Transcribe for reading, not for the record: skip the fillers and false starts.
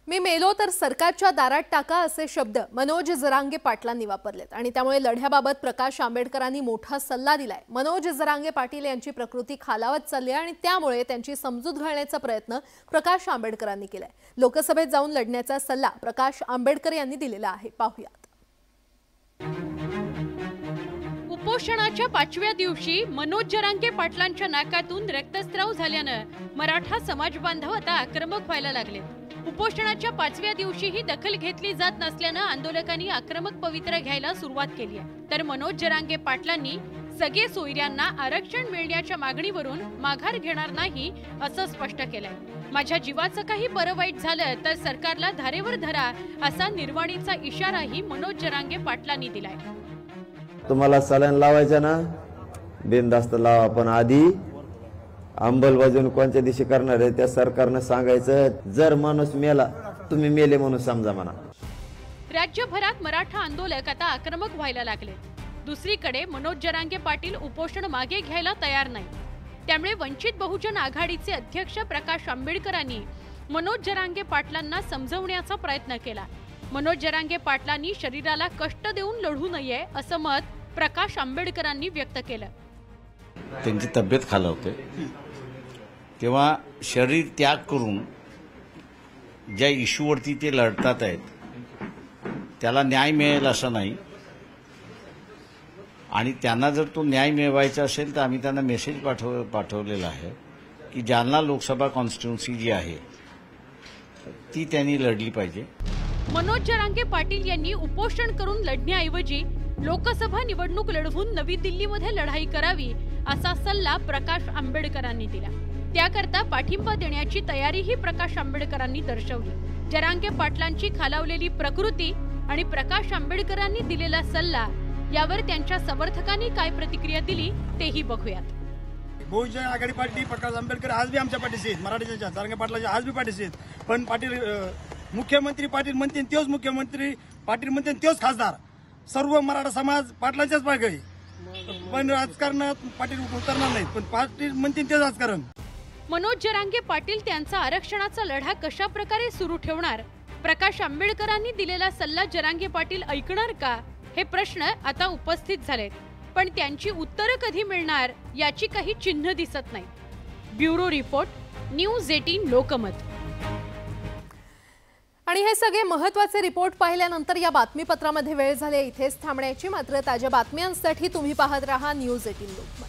मी मेलो तर सरकारच्या दारात टाका असे शब्द मनोज जरांगे पाटलांनी वापरलेत आणि त्यामुळे लढ्याबाबत प्रकाश आंबेडकरांनी मोठा सल्ला दिलाय। मनोज जरांगे पाटील यांची प्रकृती खालावत चालली आहे आणि त्यामुळे त्यांची समजूत घालण्याचा प्रयत्न प्रकाश आंबेडकरांनी केलाय। लोकसभेत जाऊन लढण्याचा सल्ला प्रकाश आंबेडकर यांनी दिलेला आहे, पाहूयात। उपोषणाच्या 5व्या दिवशी मनोज जरांगे पाटलांच्या नाकातून रक्तस्राव झाल्याने मराठा समाज बांधव आता आक्रमक व्हायला लागले। उपोषणाच्या 5व्या दिवशीही दखल घेतली जात नसल्याने आंदोलकांनी आक्रमक पवित्रा घ्यायला सुरुवात केली आहे। तर मनोज जरांगे पाटलांनी सगळे सोयऱ्यांना आरक्षण मिळण्याच्या मागणीवरून माघार घेणार नाही असं स्पष्ट केलंय। माझ्या जीवाचं काही परवाईट झालं तर सरकारला धारेवर धरा असा निर्वाणीचा इशाराही मनोज जरांगे पाटलांनी दिलाय। तुम्हाला सलाइन लावायचं ना, बिनधास्त लावा, पण आधी अंमलबजावणी कोणत्या दिवशी करणार आहे त्या सरकारने सांगायचं। जर माणूस मेला तुम्ही मेले म्हणून समजा म्हणा। राज्यभरात मराठा आंदोलक आता आक्रमक व्हायला लागले। दुसरीकडे मनोज जरांगे पाटील उपोषण मागे घ्यायला तयार नाही। त्यामुळे वंचित बहुजन आघाडीचे अध्यक्ष प्रकाश आंबेडकरांनी मनोज जरांगे पाटलांना समजवण्याचा प्रयत्न केला। मनोज जरांगे पाटलांनी शरीराला कष्ट देऊन लढू नये असं मत प्रकाश आंबेडकरांनी व्यक्त केलं। त्यांची तब्येत खालावते तेव्हा शरीर त्याग करून ज्या इश्यूवरती ते लढतात आहेत त्याला न्याय मिळेल असं नाही, आणि त्यांना जर तो न्याय मिळवायचा असेल तर आम्ही त्यांना मेसेज पाठवलेला आहे की जालना लोकसभा कॉन्स्टिट्युन्सी जी आहे ती त्यांनी लढली पाहिजे। मनोज जरांगे पाटील यांनी उपोषण करून लढण्याऐवजी लोकसभा निवडणूक लढवून नवी दिल्लीमध्ये लढाई करावी असा सल्ला प्रकाश आंबेडकरांनी दिला। त्याकरता पाठिंबा देण्याची तयारीही प्रकाश आंबेडकरांनी दर्शवली। जरांगे पाटलांची खालावलेली प्रकृती आणि प्रकाश आंबेडकरांनी दिलेला सल्ला यावर त्यांच्या समर्थकांनी काय प्रतिक्रिया दिली तेही बघूयात। बहुजन आघाडी पार्टी प्रकाश आंबेडकर आज भी आमच्या पाठीशी आहेत, मराठीच्या जरांगे पाटलाच्या आज भी पाठीशी आहेत। पण पाटील मुख्यमंत्री पाटील म्हणते तेच मुख्यमंत्री, पाटील म्हणते तेच खासदार, सर्व मराठा समाज पाटलाच्याच पाठीशी। पण राजकारणात पाटील उतरणार नाहीत, पण पाटील म्हणते तेच राजकारण। मनोज जरांगे पाटील त्यांचा आरक्षणाचा लढा कशा प्रकारे सुरू ठेवणार? प्रकाश आंबेडकरांनी दिलेला सल्ला जरांगे पाटील ऐकणार का? हे प्रश्न आता उपस्थित झालेत, पण त्यांची उत्तरं कधी मिळणार याची काही चिन्ह दिसत नाही। Bureau report, news 18 Lokmat. आणि हे सगळे महत्त्वाचे रिपोर्ट पाहिल्यानंतर या बातमीपत्रामध्ये वेळ झाली इथेच थांबण्याची। मात्र ताज्या बातम्यांसाठी तुम्ही पाहत रहा न्यूज 18 लोकमत।